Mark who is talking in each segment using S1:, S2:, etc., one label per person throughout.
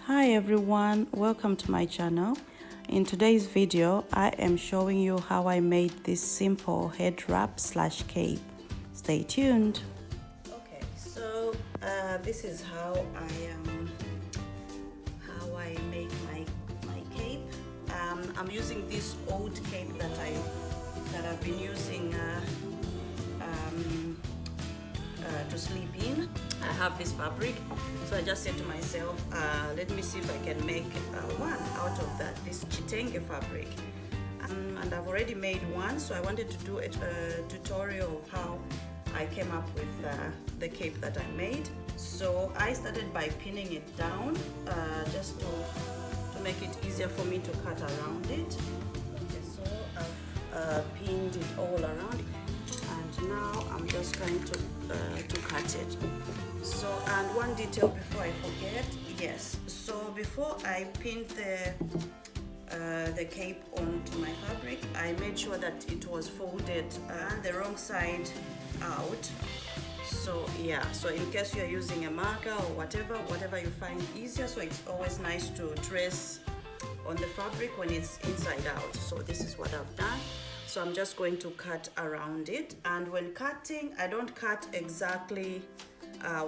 S1: Hi everyone, welcome to my channel. In today's video I am showing you how I made this simple head wrap / cape. Stay tuned. Okay, so this is how I make my cape. I'm using this old cape that I've been using to sleep in. I have this fabric, so I just said to myself, let me see if I can make one out of this chitenge fabric. And I've already made one, so I wanted to do a tutorial of how I came up with the cape that I made. So I started by pinning it down, just to make it easier for me to cut around it. Okay, so I've pinned it all around, and now I'm just going to cut it. So, and one detail before I forget, yes, so before I pinned the cape onto my fabric, I made sure that it was folded the wrong side out. So yeah, so in case you're using a marker or whatever you find easier, so it's always nice to trace on the fabric when it's inside out. So this is what I've done. So I'm just going to cut around it, and when cutting, I don't cut exactly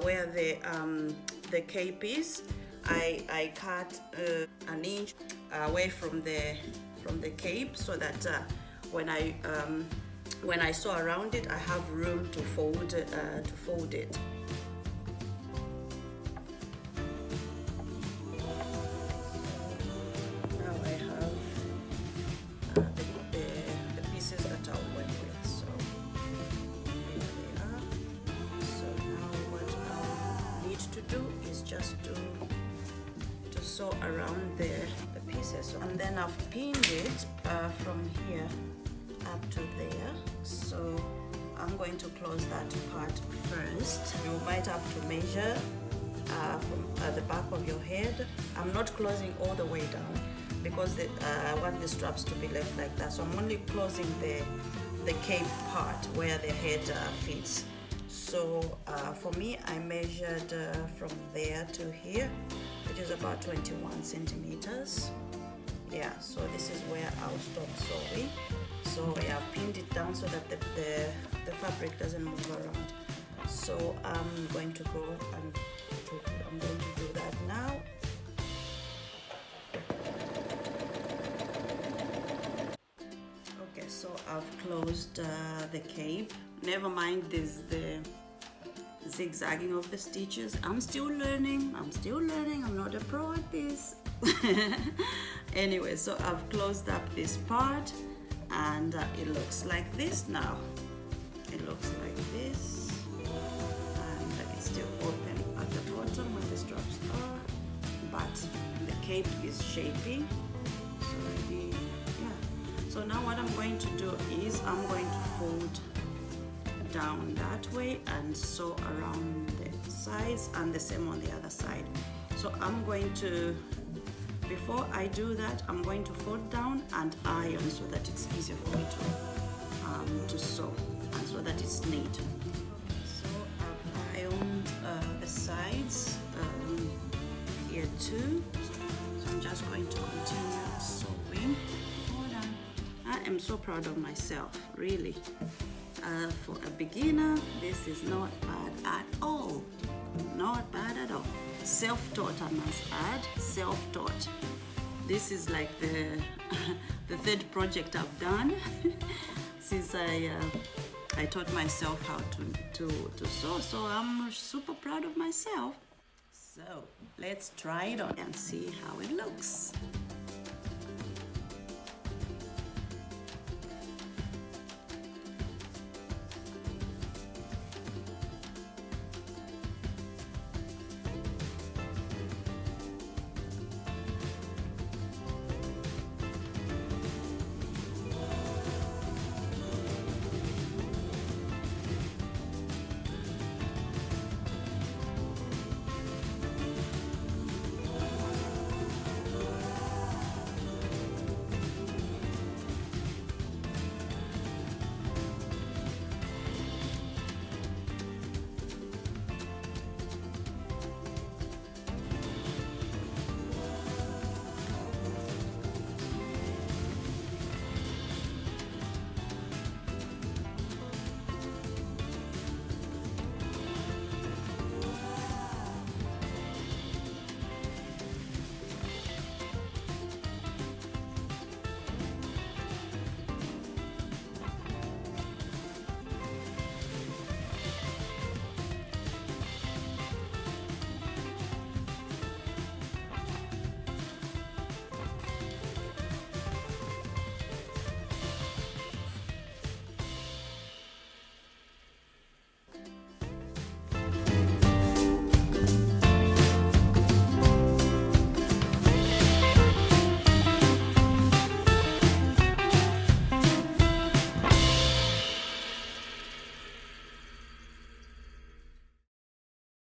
S1: where the cape is. I cut an inch away from the cape, so that when I sew around it, I have room to fold it. Just to sew around the pieces, and then I've pinned it from here up to there. So I'm going to close that part first. You might have to measure from the back of your head. I'm not closing all the way down because I want the straps to be left like that. So I'm only closing the cape part where the head fits. So for me, I measured from there to here, which is about 21 centimeters. Yeah, so this is where I'll stop sewing. So I have pinned it down so that the fabric doesn't move around. So I'm going to go and I'm going to do that now. Okay, so I've closed the cape. Never mind the zigzagging of the stitches. I'm still learning. I'm not a pro at this. Anyway, so I've closed up this part, and it looks like this now. It looks like this, and it's still open at the bottom where the straps are, but the cape is shaping. So maybe, yeah. So now what I'm going to do is I'm going to fold down that way and sew around the sides, and the same on the other side. So I'm going to, before I do that, I'm going to fold down and iron so that it's easier for me to sew, and so that it's neat. So I've ironed the sides here too. So I'm just going to continue sewing. Hold on. I am so proud of myself, really. For a beginner, this is not bad at all. Not bad at all. Self-taught, I must add. Self-taught. This is like the third project I've done since I taught myself how to sew. So I'm super proud of myself. So let's try it on and see how it looks.